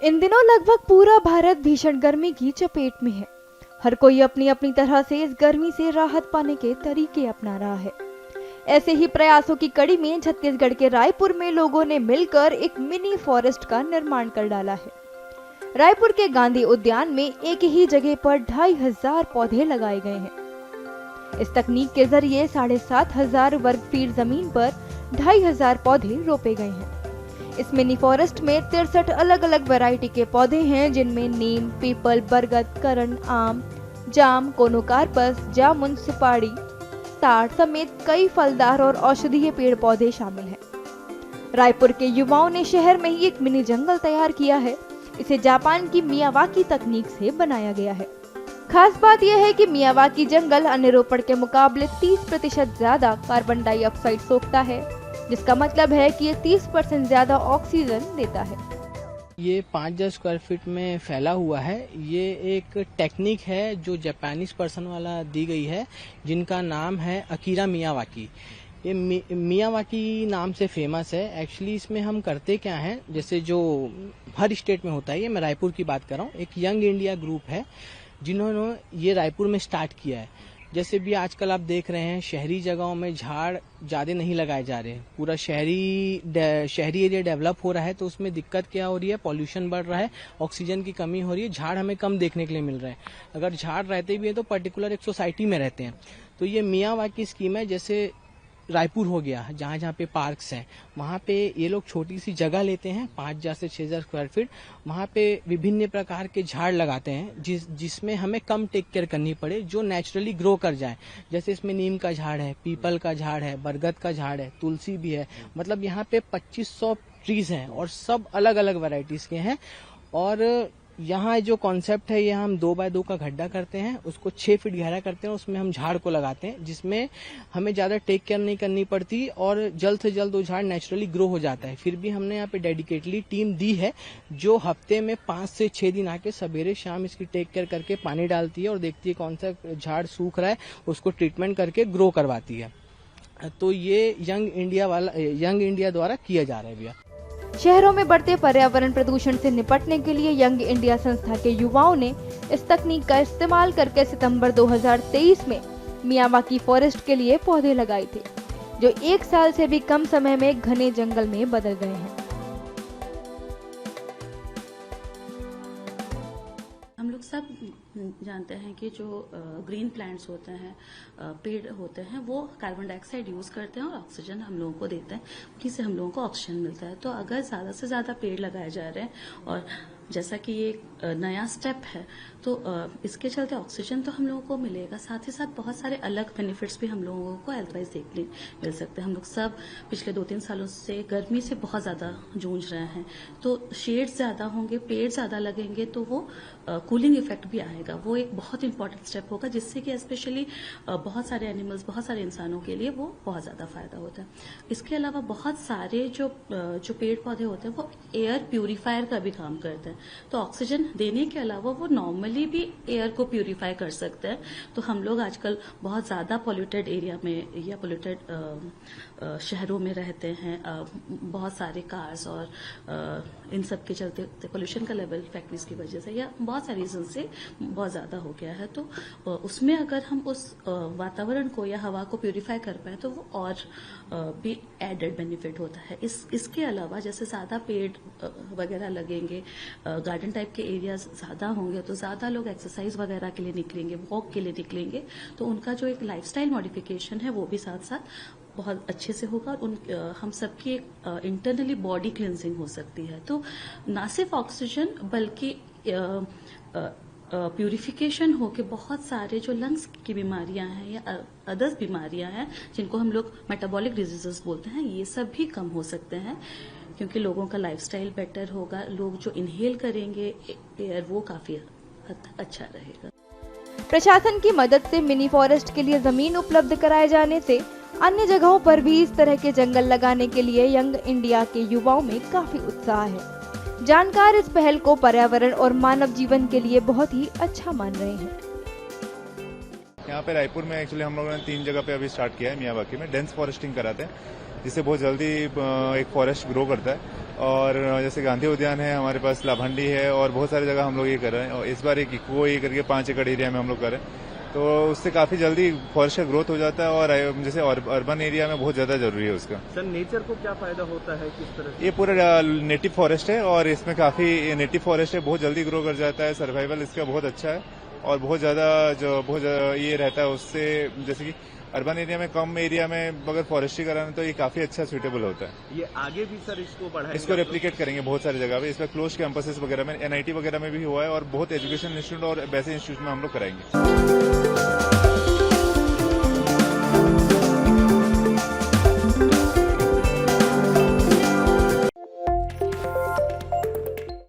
इन दिनों लगभग पूरा भारत भीषण गर्मी की चपेट में है। हर कोई अपनी अपनी तरह से इस गर्मी से राहत पाने के तरीके अपना रहा है। ऐसे ही प्रयासों की कड़ी में छत्तीसगढ़ के रायपुर में लोगों ने मिलकर एक मिनी फॉरेस्ट का निर्माण कर डाला है। रायपुर के गांधी उद्यान में एक ही जगह पर 2500 पौधे लगाए गए हैं। इस तकनीक के जरिए 7500 वर्ग फीट जमीन पर 2500 पौधे रोपे गए हैं। इस मिनी फॉरेस्ट में 63 अलग अलग वैरायटी के पौधे हैं, जिनमें नीम, पीपल, बरगद, करण, आम, जाम, कोनोकार्पस, जामुन, सुपारी, ताड़ समेत कई फलदार और औषधीय पेड़ पौधे शामिल हैं। रायपुर के युवाओं ने शहर में ही एक मिनी जंगल तैयार किया है। इसे जापान की मियावाकी तकनीक से बनाया गया है। खास बात यह है कि मियावाकी जंगल अन्य रोपड़ के मुकाबले 30% ज्यादा कार्बन डाइऑक्साइड सोखता है, जिसका मतलब है कि ये 30% ज्यादा ऑक्सीजन देता है। ये 5000 स्क्वायर फीट में फैला हुआ है। ये एक टेक्निक है जो जापानीज पर्सन वाला दी गई है, जिनका नाम है अकीरा मियावाकी। ये मियावाकी नाम से फेमस है। एक्चुअली इसमें हम करते क्या है, जैसे जो हर स्टेट में होता है, ये मैं रायपुर की बात कर रहा हूँ। एक यंग इंडिया ग्रुप है जिन्होंने ये रायपुर में स्टार्ट किया है। जैसे भी आजकल आप देख रहे हैं, शहरी जगहों में झाड़ ज्यादा नहीं लगाए जा रहे हैं। पूरा शहरी एरिया डेवलप हो रहा है, तो उसमें दिक्कत क्या हो रही है, पॉल्यूशन बढ़ रहा है, ऑक्सीजन की कमी हो रही है, झाड़ हमें कम देखने के लिए मिल रहा है। अगर झाड़ रहते भी हैं तो पर्टिकुलर एक सोसाइटी में रहते हैं। तो ये मियावाकी स्कीम है। जैसे रायपुर हो गया, जहाँ जहाँ पे पार्क्स हैं, वहाँ पे ये लोग छोटी सी जगह लेते हैं, 5000 से 6000 स्क्वायर फीट। वहाँ पे विभिन्न प्रकार के झाड़ लगाते हैं, जिसमें हमें कम टेक केयर करनी पड़े, जो नेचुरली ग्रो कर जाए। जैसे इसमें नीम का झाड़ है, पीपल का झाड़ है, बरगद का झाड़ है, तुलसी भी है। मतलब यहाँ पे 2500 ट्रीज हैं और सब अलग अलग वैरायटीज के हैं। और यहाँ जो कॉन्सेप्ट है, ये हम 2 बाय 2 का गड्ढा करते हैं, उसको 6 फीट गहरा करते हैं, उसमें हम झाड़ को लगाते हैं, जिसमें हमें ज्यादा टेक केयर नहीं करनी पड़ती और जल्द से जल्द वो झाड़ नेचुरली ग्रो हो जाता है। फिर भी हमने यहाँ पे डेडिकेटली टीम दी है, जो हफ्ते में 5 से 6 दिन आके सवेरे शाम इसकी टेक केयर करके पानी डालती है और देखती है कौन सा झाड़ सूख रहा है, उसको ट्रीटमेंट करके ग्रो करवाती है। तो ये यंग इंडिया द्वारा किया जा रहा है भैया। शहरों में बढ़ते पर्यावरण प्रदूषण से निपटने के लिए यंग इंडिया संस्था के युवाओं ने इस तकनीक का इस्तेमाल करके सितंबर 2023 में मियावाकी फॉरेस्ट के लिए पौधे लगाए थे, जो 1 साल से भी कम समय में घने जंगल में बदल गए हैं। हम लोग सब जानते हैं कि जो ग्रीन प्लांट्स होते हैं, पेड़ होते हैं, वो कार्बन डाइऑक्साइड यूज करते हैं और ऑक्सीजन हम लोगों को देते हैं, जिससे हम लोगों को ऑक्सीजन मिलता है। तो अगर ज्यादा से ज्यादा पेड़ लगाए जा रहे हैं, और जैसा कि ये नया स्टेप है, तो इसके चलते ऑक्सीजन तो हम लोगों को मिलेगा, साथ ही साथ बहुत सारे अलग बेनिफिट्स भी हम लोगों को हेल्थ वाइज देखने मिल सकते हैं। हम लोग सब पिछले 2-3 सालों से गर्मी से बहुत ज्यादा जूझ रहे हैं, तो शेड्स ज्यादा होंगे, पेड़ ज्यादा लगेंगे, तो वो कूलिंग इफेक्ट भी आएगा। वो एक बहुत इंपॉर्टेंट स्टेप होगा, जिससे कि स्पेशली बहुत सारे एनिमल्स, बहुत सारे इंसानों के लिए वो बहुत ज्यादा फायदा होता है। इसके अलावा बहुत सारे जो पेड़ पौधे होते हैं, वो एयर प्यूरिफायर का भी काम करते हैं। तो ऑक्सीजन देने के अलावा वो नॉर्मली भी एयर को प्यूरिफाई कर सकते हैं। तो हम लोग आजकल बहुत ज्यादा पॉल्यूटेड एरिया में या पॉल्यूटेड शहरों में रहते हैं, बहुत सारे कार्स और इन सब के चलते पोल्यूशन का लेवल फैक्ट्रीज की वजह से या बहुत सारे रीजन से बहुत ज्यादा हो गया है। तो उसमें अगर हम उस वातावरण को या हवा को प्यूरिफाई कर पाए, तो वो और भी एडेड बेनिफिट होता है। इसके अलावा जैसे ज्यादा पेड़ वगैरह लगेंगे, गार्डन टाइप के एरियाज ज्यादा होंगे, तो ज्यादा लोग एक्सरसाइज वगैरह के लिए निकलेंगे, वॉक के लिए निकलेंगे, तो उनका जो एक लाइफस्टाइल मॉडिफिकेशन है वो भी साथ साथ बहुत अच्छे से होगा और हम सबकी एक इंटरनली बॉडी क्लिनजिंग हो सकती है। तो ना सिर्फ ऑक्सीजन बल्कि प्यूरिफिकेशन होके बहुत सारे जो लंग्स की बीमारियां हैं या अदर्स बीमारियां हैं, जिनको हम लोग मेटाबॉलिक डिजीजेस बोलते हैं, ये सब भी कम हो सकते हैं, क्योंकि लोगों का लाइफस्टाइल बेटर होगा। लोग जो इनहेल करेंगे एयर, वो काफी हद तक अच्छा रहेगा। प्रशासन की मदद से मिनी फॉरेस्ट के लिए जमीन उपलब्ध कराए जाने से अन्य जगहों पर भी इस तरह के जंगल लगाने के लिए यंग इंडिया के युवाओं में काफी उत्साह है। जानकार इस पहल को पर्यावरण और मानव जीवन के लिए बहुत ही अच्छा मान रहे हैं। यहाँ पे रायपुर में एक्चुअली हम लोगों ने 3 जगह पे अभी स्टार्ट किया है। मियावाकी में डेंस फॉरेस्टिंग कराते हैं, जिससे बहुत जल्दी एक फॉरेस्ट ग्रो करता है और जैसे गांधी उद्यान है हमारे पास, लाभांडी है और बहुत सारी जगह हम लोग ये कर रहे हैं। और इस बार एक इको ये करके 5 एकड़ एरिया में हम लोग कर रहे हैं, तो उससे काफी जल्दी फॉरेस्ट का ग्रोथ हो जाता है और जैसे अर्बन एरिया में बहुत ज्यादा जरूरी है उसका। सर नेचर को क्या फायदा होता है, किस तरह से? ये पूरा नेटिव फॉरेस्ट है और इसमें काफी नेटिव फॉरेस्ट है, बहुत जल्दी ग्रो कर जाता है, सर्वाइवल इसका बहुत अच्छा है और बहुत ज्यादा ये रहता है उससे। जैसे कि अर्बन एरिया में कम एरिया में अगर फॉरेस्ट्री कराना तो ये काफी अच्छा सुटेबल होता है। ये आगे भी सर इसको बढ़ाएंगे? इसको रेप्लिकेट करेंगे बहुत सारी जगह पे, इसमें क्लोज कैंपसेस वगैरह में, NIT वगैरह में भी हुआ है और बहुत एजुकेशन इंस्टीट्यूट और वैसे इंस्टीट्यूट में हम लोग कराएंगे।